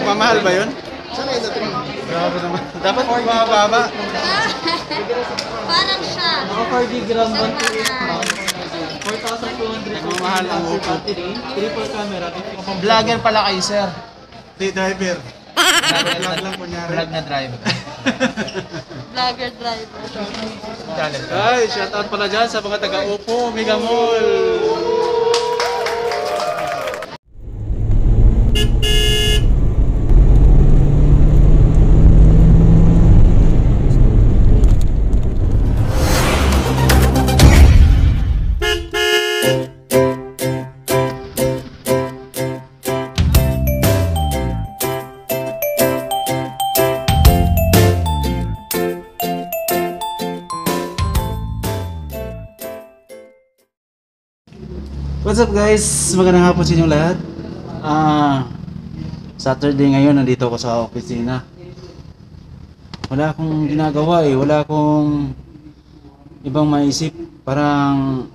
Nagmamahal ba yun? Grabe naman. Dapat mababa. Parang siya. Ako 40 gram, 128 Nagmahal. pounds. 4,200 Nagmamahal ang upo. battery, triple camera. Vlogger pala kayo, sir. Di driver. Vlog lang kunyari. Vlog na driver. Vlogger driver. Ay, shoutout pala dyan sa mga taga-upo, Mega Mall. What's up guys? Magandang hapon sa inyong lahat. Saturday ngayon, nandito ako sa opisina. Wala akong ginagawa wala akong ibang maisip. Parang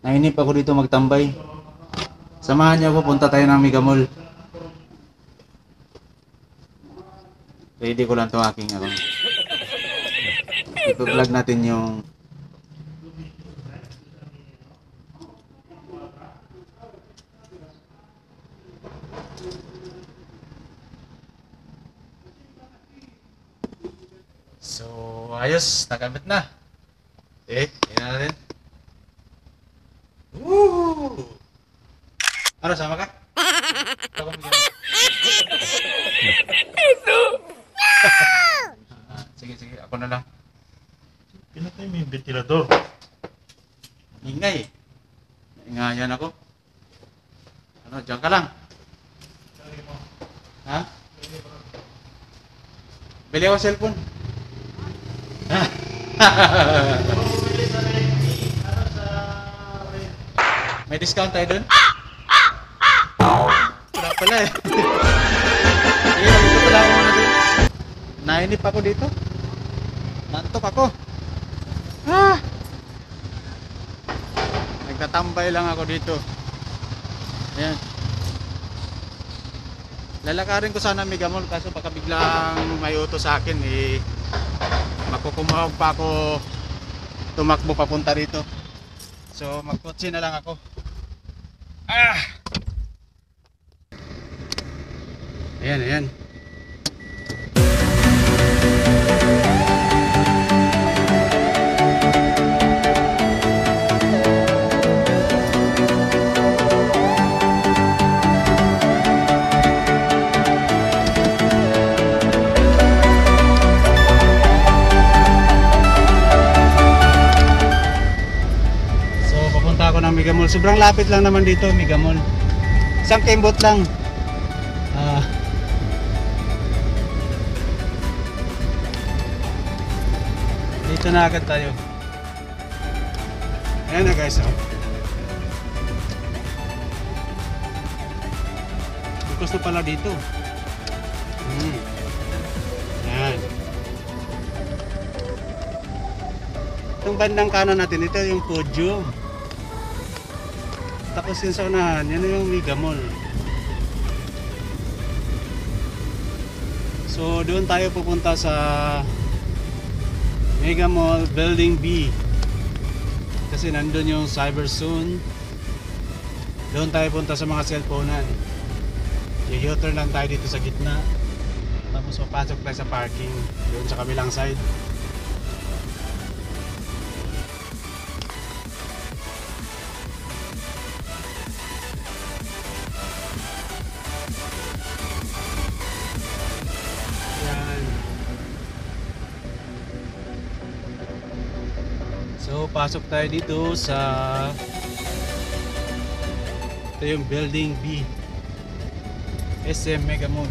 nainip ako dito magtambay. Samahan niyo ako, punta tayo ng Mega Mall. Ready ko lang itong aking i-vlog natin yung so, ayos, nagamit na. Yun na natin. Woo! Ano, sama ka? Ako mo sige, ako na lang. Pinatay mo yung ventilador. Ingay. Ingayan ako. Ano, dyan ka lang. Ha? Bili ako cellphone. May discount tayo dun? Wala pala eh. Sige, dito pala ako muna dito. Nainip ako dito. Nantok ako. Nagtatambay lang ako dito. Ayan. Lalakarin ko sana Mega Mall kaso baka biglang may utos sa akin makukumahog pa ako tumakbo papunta rito. So magkotse na lang ako. Ayan. Ako ng Mega Mall. Sobrang lapit lang naman dito, Mega Mall. Isang kembot lang. Dito na agad tayo. Ayan na guys. Gusto pala dito. Ayan. Itong bandang kanan natin, ito yung podium. Tapos yung sa unahan, yan yung Mega Mall. So doon tayo pupunta sa Mega Mall Building B. Kasi nandun yung Cyber Zone. Doon tayo punta sa mga cellphone-an. I-U-turn lang tayo dito sa gitna. Tapos papasok tayo sa parking doon sa kabilang side. So pasok tayo dito sa ito yung Building B, SM Mega Mall.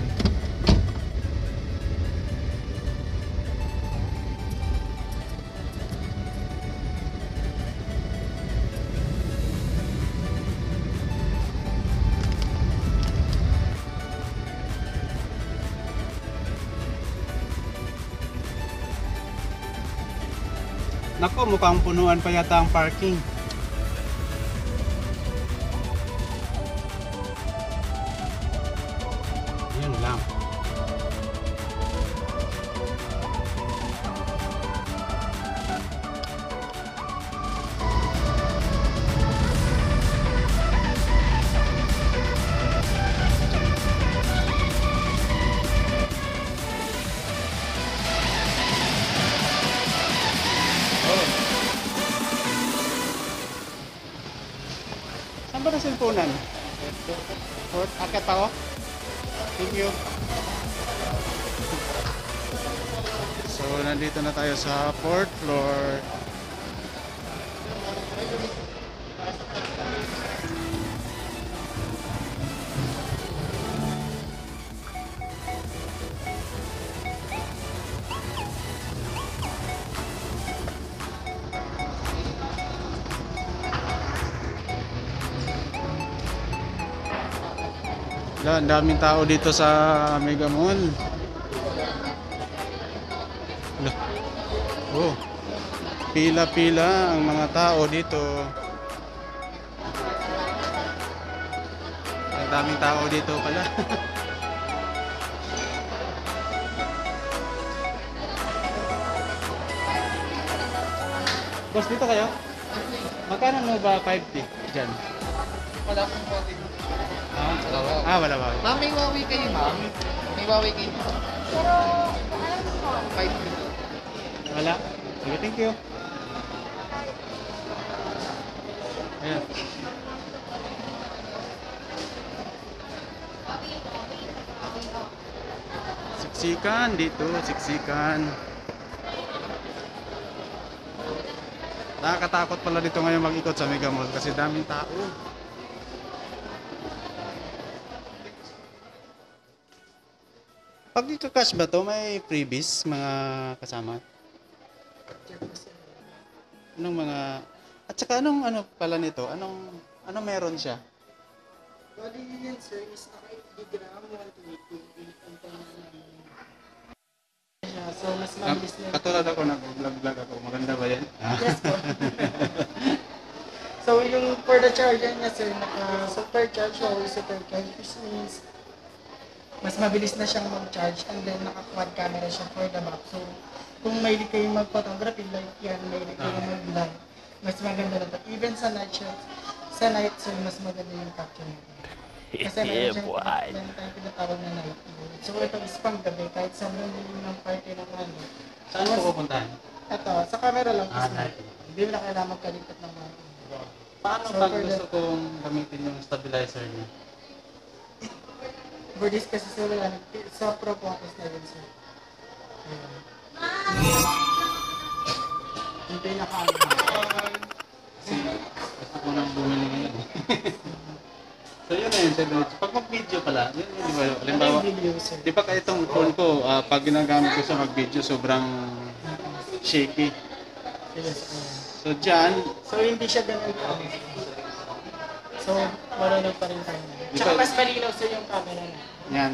Nako, mukhang punuan pa yata ang parking. Yun lang. Saan ba na cellphone-an? Akit ako? Thank you. So, nandito na tayo sa 4th floor. Ang daming tao dito sa Mega Mall. Oh, pila-pila ang mga tao dito. Ang daming tao dito pala. Boss, dito kayo? Magkano mo ba 5T dyan? Wala akong konti. Wala ba? Ma'am, may Huawei kayo, ma'am. May Huawei kayo. Pero, alam mo, 5. Wala? Sige, thank you. Ayan. Siksikan dito, siksikan. Nakakatakot pala dito ngayon mag-ikot sa Mega Mall kasi daming tao. Pag dito cash ba to, may freebies mga kasama? Anong mga... At saka anong ano pala nito? Anong meron siya? Bali yan sir is naka 8 gram, 120. So mas mabilis na. Katulad ako, nag-vlog ako. Maganda ba yan? Yes po. So yung for the charger niya sir, naka supercharge or supercharge, which means mas mabilis na siyang mag-charge, and then naka-quad camera siya for the map. So kung mahilig kayong mag-photography like yan, mahilig kayong mag-vlog, mas maganda na to. Even sa night shot, sa night sir, mas maganda yung capture niya. Kasi meron tayong pinatawag na night mode. So ito is pang gabi, kahit sa mga ng party ng ano. Saan mo pupuntahan? Ito, sa camera lang po sir. night. Hindi mo na kailangan magkalipat ng mga. Paano So, pag for gusto kong gamitin yung stabilizer niya? For this kasi sir, sa Pro Focus na yun sir. Ayan. Yung pinaka-ano. Kasi gusto ko nang bumili ngayon. So yun na yun, stabilizer. Pag mag-video pala, yun di ba? Halimbawa, Yung video sir. di ba ka itong phone ko, pag ginagamit ko sa mag-video, sobrang shaky. Yes, ayan. So dyan, So hindi siya ganun ka. So marunong pa rin tayo. Tsaka Ikaw- mas malinaw sir yung camera na. yan.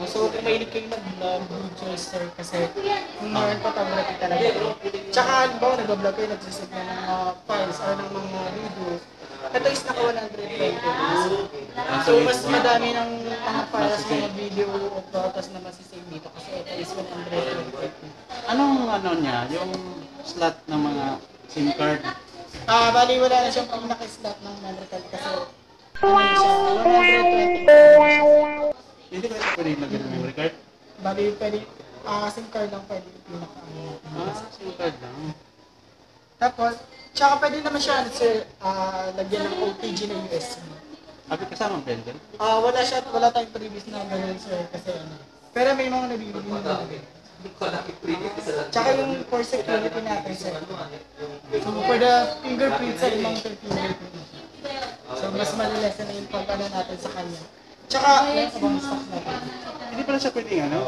So kung mahilig kayo mag-vlog, good choice sir, kasi kung meron photography talaga. Tsaka halimbawa nag-vlog kayo, nagsisip ng mga files or ng mga videos. Ito is naka 120 So mas madami ng mga files, mga video o photos na masisave dito kasi ito is 120. Anong ano niya, yung slot ng mga SIM card? Bali wala na siyang pinaka-slot ng memory card kasi ano siya, 120. Hindi ba ito pwede lagyan ng memory card? Bali pwede, SIM card lang pwede yung pinaka-ano. SIM card lang. Tapos, tsaka pwede naman siya, sir, lagyan ng OTG na USB. Abi kasama ang pendel? Wala siya, wala tayong previous na ganun, sir, kasi ano. Pero may mga nabibili na. Tsaka yung for security natin, sir. So, for the fingerprint, sir, yung mga fingerprint. So, mas malilesen na yung pag-ano natin sa kanya. Tsaka, yan sa mga stocks natin. Hindi pala siya pwedeng ano?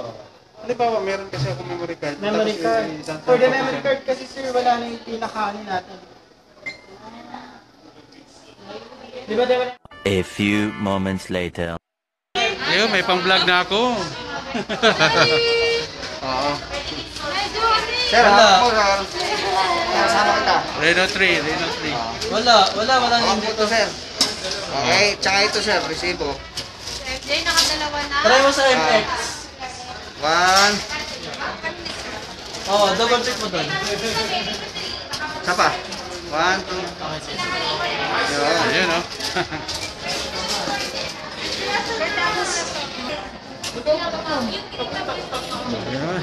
Halimbawa, meron kasi ako memory card. Memory Tapos card. isang- For the memory card kasi, sir, wala na yung pinaka-ano natin. Di ba, diba? A few moments later. Ayun, may pang-vlog na ako. Oo. Sir, ako sir. Kasama kita. Reno 3, Reno 3. Wala hindi. Ito sir. Okay, tsaka ito sir, resibo. Jay, nakadalawa na. Try mo sa MX. 1. Oo, double check mo doon. Isa pa. 1, 2. Yun. Ayun, oh. Ayun.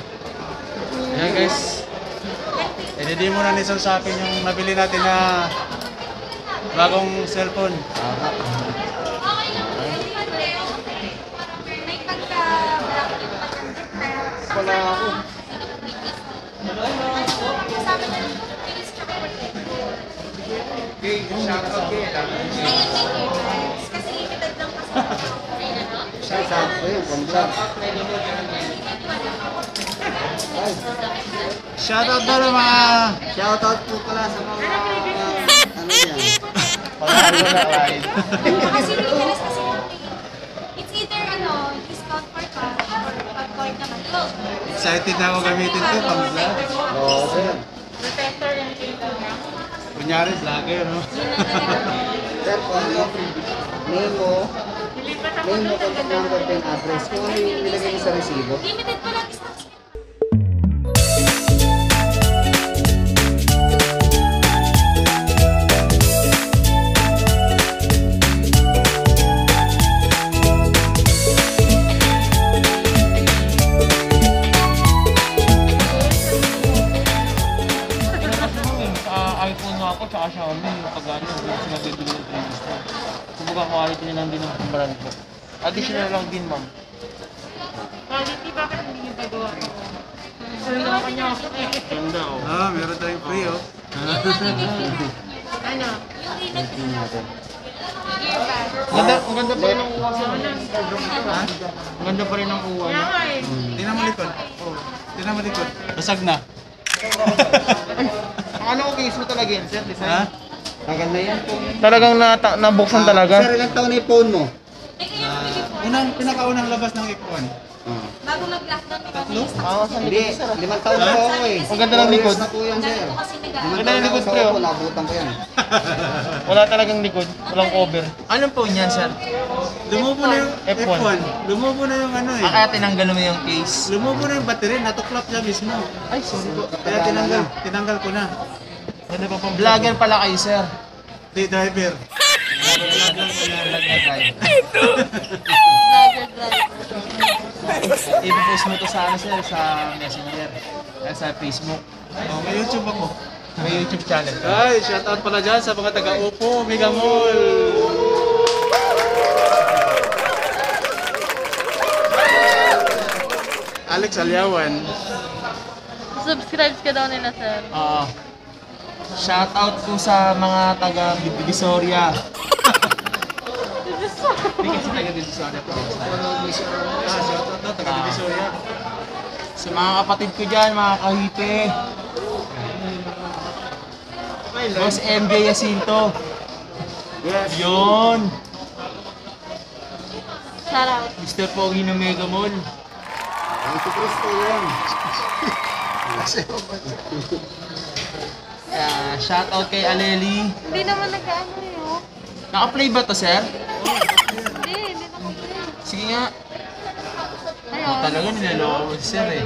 Ayan guys. Hindi muna ni Sol sa akin yung nabili natin na bagong cellphone. May pagka-black yung pagka-difference. Wala ako. Kasama na yung finish tsaka protector. Okay, shout out kay Ayun, may difference. Kasi limited lang kasi. Ayun, ano? Shout out. Ayun, ganda. Shoutout daw ng mga... Shout out po pala sa mga ano yan. Kasi difference kasi it's either discount for cash or pag card naman close. Excited na ako gamitin to, pang vlog. Oo, sir. Protector and cable lang. Kunyari, vlogger, no? Yun na talaga. Sir, kung ano, name mo, contact number, pin address. Kung ano yung nilagay niyo sa resibo. Limited pa lang stocks. iPhone nga ako, tsaka Xiaomi, pag ano, hindi sila bibili ng previous na. Kumbaga quality na lang din ang brand ko. Additional lang din, ma'am. Quality, bakit hindi nyo gagawa ko? Ganda, oh. Ah, meron tayong free, oh. Ano? Yung rinag natin. Ang ganda pa rin ang kuha sa ha? Ang ganda pa rin ang kuha. Tingnan mo likod. Tingnan mo likod. Basag na. Ang ano ko case mo talaga yun, sir? Ha? Design? Tagal na yan po. Talagang nabuksan Sir, talaga? ilang taon na yung phone mo? Pinakaunang labas ng F1. Bago mag-lockdown, may mabilis na. Ah, saan Hindi, likod, sir? 5 taon na po ako eh. Ang ganda ng 4 likod. years na po yan, sir. Dami ko kasi 5 nag-aaral. Ganda ng taon na likod, ako sa pre, oh. ako, nabutan ko yan. Wala talagang likod, walang cover. Anong phone yan, sir? Lumubo na yung F1. F1. Lumubo na yung ano eh. Kaya tinanggal mo yung case. Lumubo na yung battery, natuklap siya mismo. Ay, sorry po. Kaya tinanggal ko na. Ganda pa pang vlogger pala kayo, sir. Di driver. I-post mo to sa ano, sir, sa Messenger. Sa Facebook. Oh, may YouTube ako. May YouTube channel ka. Ay, shoutout pala dyan sa mga taga-Oppo, Mega Mall. Alex Alyawan. Subscribe ka daw nila, sir. Oo. Shout out po sa mga taga Divisoria. Hindi kasi taga Divisoria po. Shoutout daw, taga-Divisoria. Sa mga kapatid ko dyan, mga kahipe. Boss MJ Jacinto. Yes. Yun. Shout out. Mr. Pogi ng Mega Mall. Ang Kristo yan. Shout out kay Aleli. Hindi naman nag-ano yun. Naka-play ba to, sir? Hindi naka-play. Sige nga. Ayun. Talaga nilaloko ko si sir eh.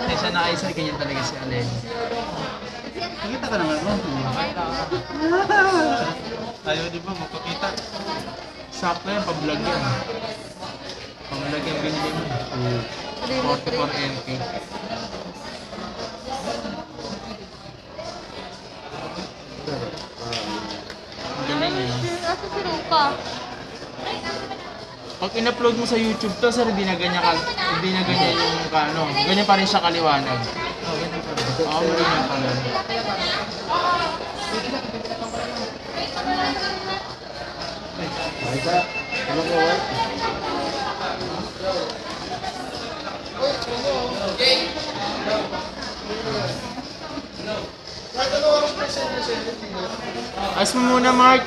Kaysa na kayo sir, ganyan talaga si Aleli. Nakita ka naman mo. Ayaw di ba magpakita? Sakto yan, pag-vlog yan. Pag-vlog yan, binili mo. 44 NK. Ang galing eh. Nasa si Ruka. Pag in-upload mo sa YouTube to, sir, hindi na ganyan yung ano, ganyan pa rin siya kaliwanag. Oo, ganyan pa rin. Ay, sir. Ano po, eh? Ayos mo muna, Mark.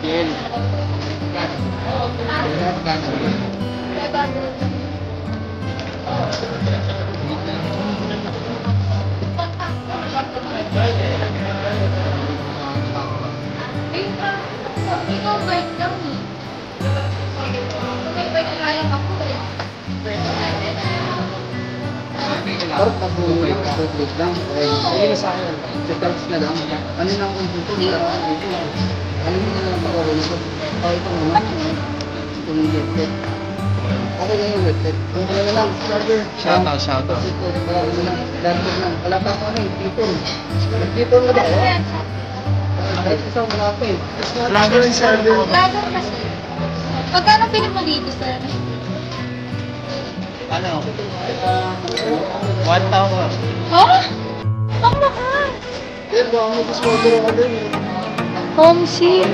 Jen. Parang pag-uwi ka. Wait lang. Okay. Sa charge na lang. Ano na ang kumputo? Ano na lang pag-uwi ko? Oh, ito naman. Ito yung headset. Okay na yung headset. Kung ano na lang. Shoutout. Ito, ano lang. Laptop lang. Wala pa ako ano eh. Tipon. Tipon na ba? Kahit isang malapit. Vlogger si Sir. Vlogger kasi. Magkano pinag mo dito, sir? Ano? 1,000. Ha? Ang mahal. Eh, baka mo gusto mo ka din eh. Homesick.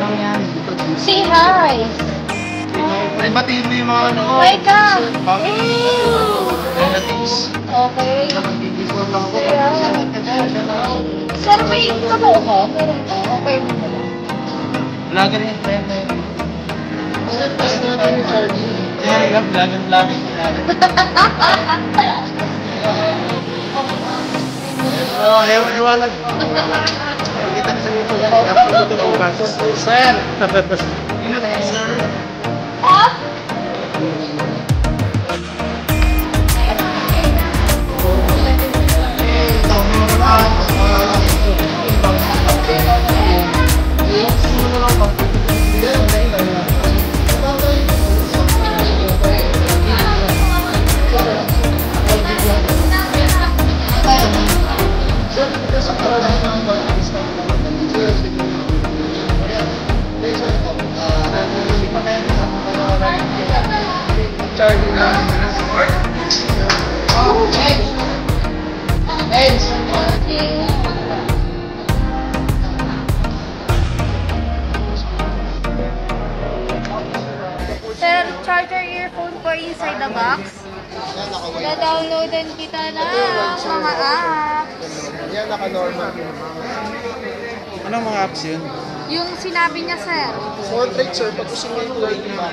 Say hi. Ay, batiin mo yung mga ano ko. Hi ka. Relatives. Okay. Tipon lang ako. Sir, may kabaw ko? Okay. Vlogger yung friend na yun. Tapos natin yung charge. Yeah, vlogger. Oh, liwanag. Kita sa ito. Ito bukas. Sir. Sir. Ah? Sir, charger earphone ko inside the box. Na-downloadan kita na mga apps. Yan, naka-normal. Anong mga apps yun? Yung sinabi niya, sir. Portrait, sir. Pag gusto mo yung light ba?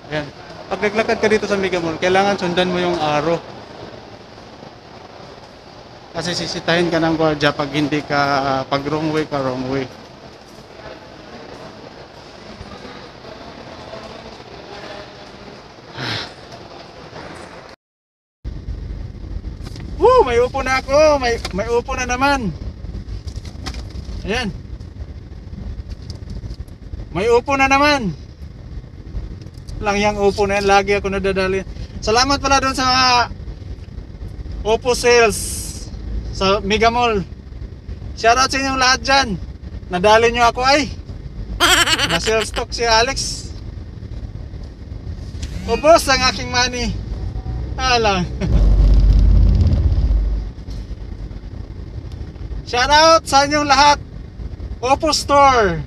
Ayan. Pag naglakad ka dito sa Mega Mall, kailangan sundan mo yung arrow. Kasi sisitahin ka ng gwardiya pag hindi ka, pag wrong way ka, wrong way. Woo! May upo na ako! May upo na naman! Ayan. May upo na naman! Lang yung upo na yan, lagi ako nadadali. Salamat pala doon sa Oppo sales sa Mega Mall. Shoutout sa inyong lahat dyan. Nadali nyo ako ay. Na-sell stock si Alex. Ubos ang aking money. Alang. Shoutout sa inyong lahat. Oppo Store.